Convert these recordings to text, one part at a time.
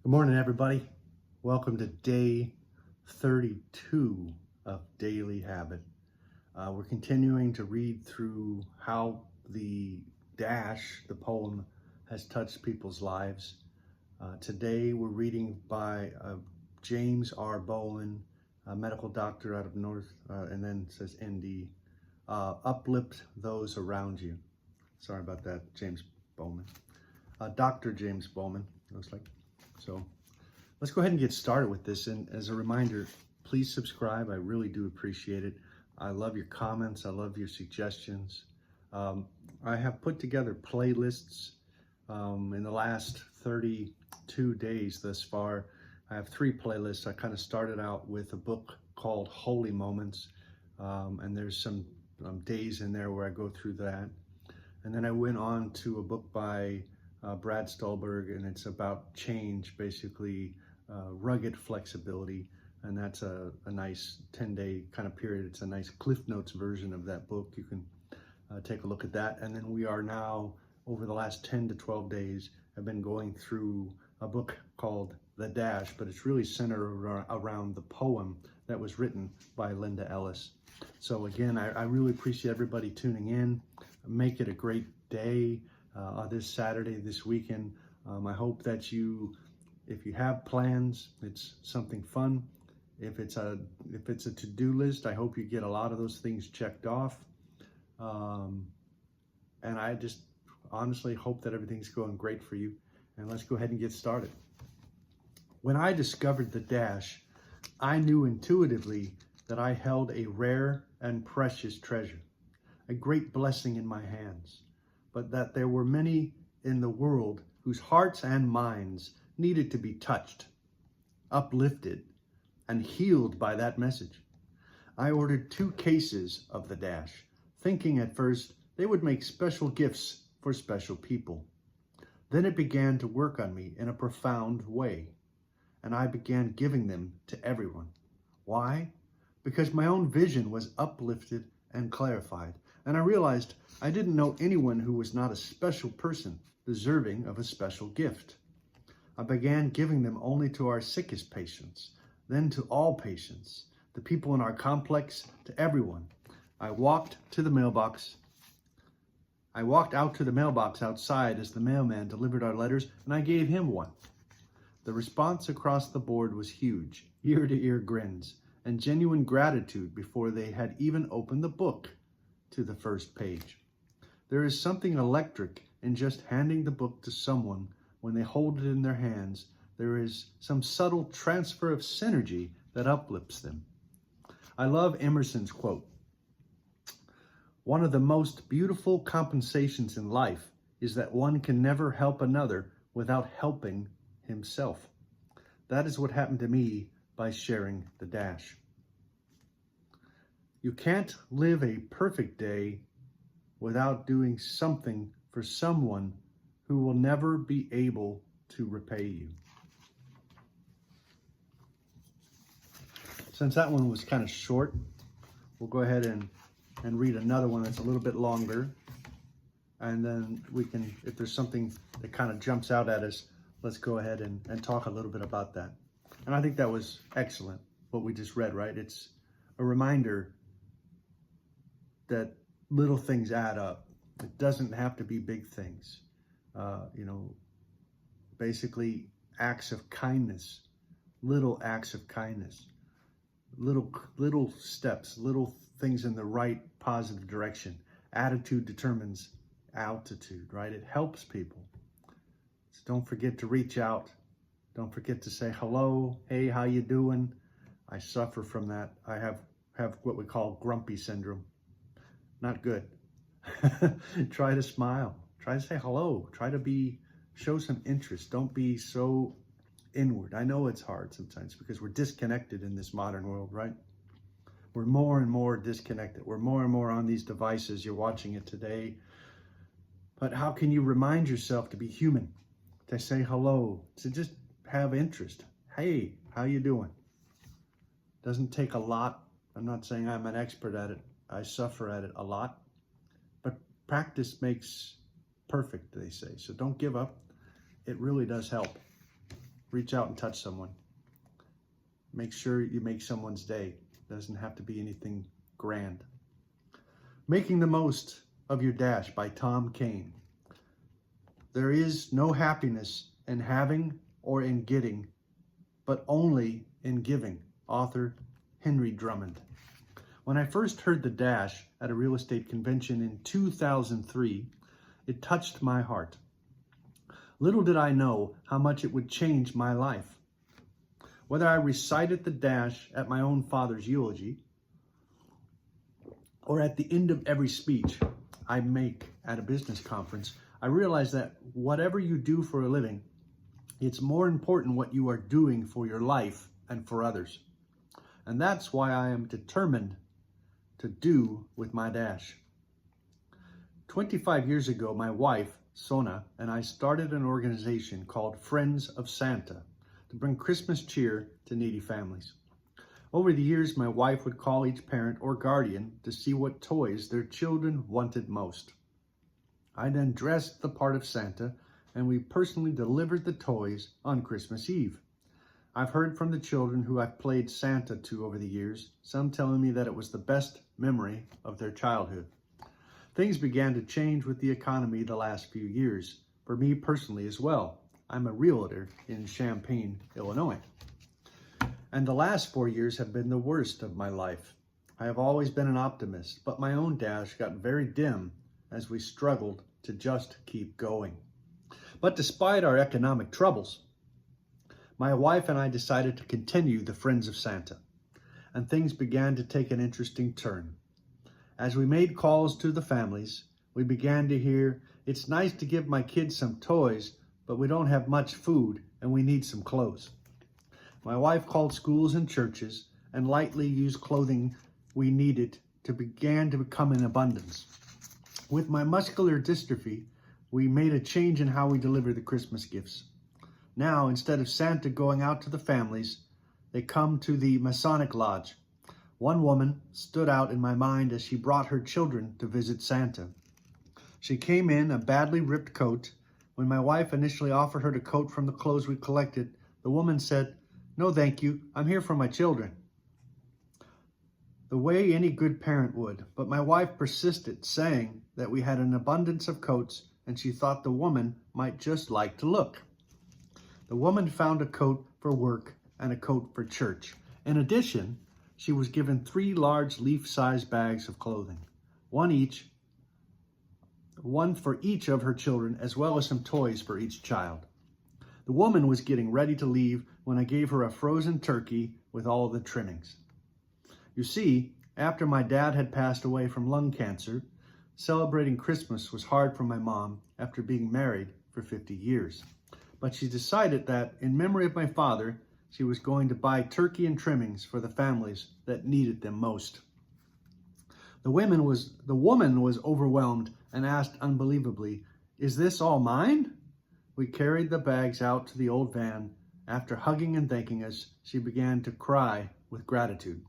Good morning, everybody. Welcome to day 32 of Daily Habit. We're continuing to read through how the poem, has touched people's lives. Today, we're reading by James R. Bowen, a medical doctor out of North, and then it says ND. Uplift those around you. Sorry about that, James Bowman. Dr. James Bowman, looks like. So let's go ahead and get started with this. And as a reminder, please subscribe. I really do appreciate it. I love your comments. I love your suggestions. I have put together playlists in the last 32 days thus far. I have 3 playlists. I kind of started out with a book called Holy Moments. And there's some days in there where I go through that. And then I went on to a book by Brad Stulberg, and it's about change, basically rugged flexibility, and that's a nice 10-day kind of period. It's a nice Cliff Notes version of that book. You can take a look at that. And then we are now, over the last 10 to 12 days, I've been going through a book called The Dash, but it's really centered around the poem that was written by Linda Ellis. So again, I really appreciate everybody tuning in. Make it a great day. This Saturday, this weekend. I hope that if you have plans, it's something fun. If it's a to-do list, I hope you get a lot of those things checked off. And I just honestly hope that everything's going great for you. And let's go ahead and get started. When I discovered the Dash, I knew intuitively that I held a rare and precious treasure, a great blessing in my hands, but that there were many in the world whose hearts and minds needed to be touched, uplifted, and healed by that message. I ordered 2 cases of the Dash, thinking at first they would make special gifts for special people. Then it began to work on me in a profound way, and I began giving them to everyone. Why? Because my own vision was uplifted and clarified, and I realized I didn't know anyone who was not a special person deserving of a special gift. I began giving them only to our sickest patients, then to all patients, the people in our complex, to everyone. I walked out to the mailbox outside as the mailman delivered our letters, and I gave him one. The response across the board was huge, ear-to-ear grins, and genuine gratitude before they had even opened the book to the first page. There is something electric in just handing the book to someone when they hold it in their hands. There is some subtle transfer of synergy that uplifts them. I love Emerson's quote, "One of the most beautiful compensations in life is that one can never help another without helping himself." That is what happened to me by sharing the Dash. You can't live a perfect day without doing something for someone who will never be able to repay you. Since that one was kind of short, we'll go ahead and read another one that's a little bit longer. And then we can, if there's something that kind of jumps out at us, let's go ahead and talk a little bit about that. And I think that was excellent, what we just read, right? It's a reminder that little things add up. It doesn't have to be big things. Basically acts of kindness, little acts of kindness, little steps, little things in the right positive direction. Attitude determines altitude, right? It helps people. So don't forget to reach out. Don't forget to say hello. Hey, how you doing? I suffer from that. I have what we call grumpy syndrome. Not good. Try to smile. Try to say hello. Try to show some interest. Don't be so inward. I know it's hard sometimes because we're disconnected in this modern world, right? We're more and more disconnected. We're more and more on these devices. You're watching it today. But how can you remind yourself to be human? To say hello, to just have interest. Hey, how you doing? Doesn't take a lot. I'm not saying I'm an expert at it. I suffer at it a lot. But practice makes perfect, they say. So don't give up. It really does help. reach out and touch someone. Make sure you make someone's day. It doesn't have to be anything grand. Making the Most of Your Dash by Tom Kane. There is no happiness in having or in getting, but only in giving. Author Henry Drummond. When I first heard the Dash at a real estate convention in 2003, it touched my heart. Little did I know how much it would change my life. Whether I recited the Dash at my own father's eulogy or at the end of every speech I make at a business conference, I realize that whatever you do for a living, it's more important what you are doing for your life and for others. And that's why I am determined to do with my Dash. 25 years ago, my wife, Sona, and I started an organization called Friends of Santa to bring Christmas cheer to needy families. Over the years, my wife would call each parent or guardian to see what toys their children wanted most. I then dressed the part of Santa, and we personally delivered the toys on Christmas Eve. I've heard from the children who I've played Santa to over the years, some telling me that it was the best memory of their childhood. Things began to change with the economy the last few years, for me personally as well. I'm a realtor in Champaign, Illinois. And the last 4 years have been the worst of my life. I have always been an optimist, but my own Dash got very dim as we struggled to just keep going. But despite our economic troubles, my wife and I decided to continue the Friends of Santa, and things began to take an interesting turn. As we made calls to the families, we began to hear, "It's nice to give my kids some toys, but we don't have much food and we need some clothes." My wife called schools and churches and lightly used clothing we needed to began to become in abundance. With my muscular dystrophy, we made a change in how we deliver the Christmas gifts. Now, instead of Santa going out to the families, they come to the Masonic Lodge. One woman stood out in my mind as she brought her children to visit Santa. She came in a badly ripped coat. When my wife initially offered her the coat from the clothes we collected, the woman said, "No, thank you. I'm here for my children." The way any good parent would, but my wife persisted, saying that we had an abundance of coats and she thought the woman might just like to look. The woman found a coat for work and a coat for church. In addition, she was given 3 large leaf-sized bags of clothing, one for each of her children, as well as some toys for each child. The woman was getting ready to leave when I gave her a frozen turkey with all the trimmings. You see, after my dad had passed away from lung cancer, celebrating Christmas was hard for my mom after being married for 50 years. But she decided that, in memory of my father, she was going to buy turkey and trimmings for the families that needed them most. The woman was overwhelmed and asked unbelievably, "Is this all mine?" We carried the bags out to the old van. After hugging and thanking us, she began to cry with gratitude.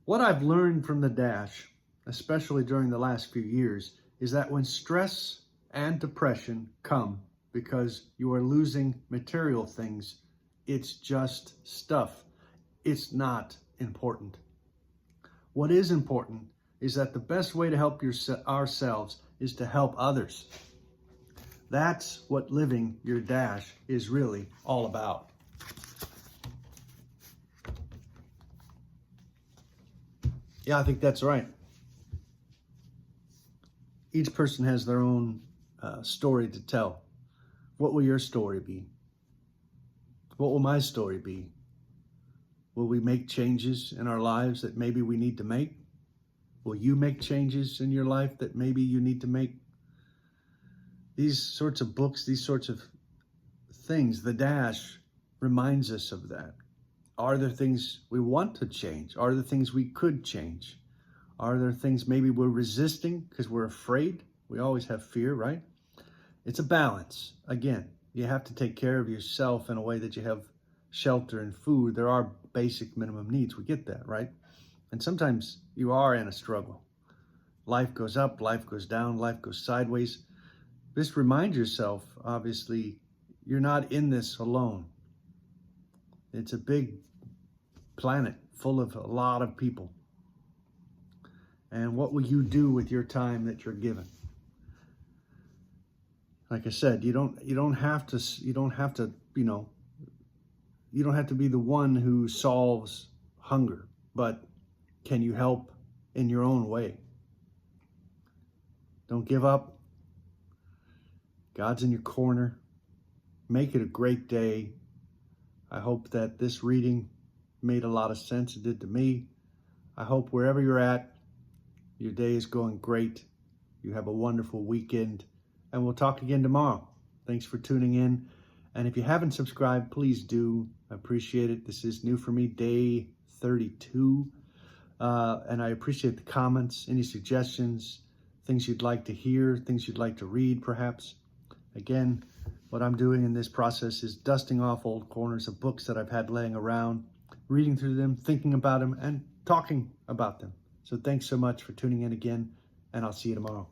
What I've learned from the Dash, especially during the last few years, is that when stress and depression come because you are losing material things, it's just stuff. It's not important. What is important is that the best way to help ourselves is to help others. That's what living your Dash is really all about. Yeah, I think that's right. Each person has their own story to tell. What will your story be? What will my story be? Will we make changes in our lives that maybe we need to make? Will you make changes in your life that maybe you need to make? These sorts of books, these sorts of things, the Dash reminds us of that. Are there things we want to change? Are there things we could change? Are there things maybe we're resisting because we're afraid? We always have fear, right? It's a balance. Again, you have to take care of yourself in a way that you have shelter and food. There are basic minimum needs. We get that, right? And sometimes you are in a struggle. Life goes up, life goes down, life goes sideways. Just remind yourself, obviously, you're not in this alone. It's a big planet full of a lot of people. And what will you do with your time that you're given? Like I said, you don't have to be the one who solves hunger, but can you help in your own way? Don't give up. God's in your corner. Make it a great day. I hope that this reading made a lot of sense. It did to me. I hope wherever you're at, your day is going great. You have a wonderful weekend, and we'll talk again tomorrow. Thanks for tuning in. And if you haven't subscribed, please do. I appreciate it. This is new for me, day 32. And I appreciate the comments, any suggestions, things you'd like to hear, things you'd like to read, perhaps. Again, what I'm doing in this process is dusting off old corners of books that I've had laying around, reading through them, thinking about them, and talking about them. So thanks so much for tuning in again, and I'll see you tomorrow.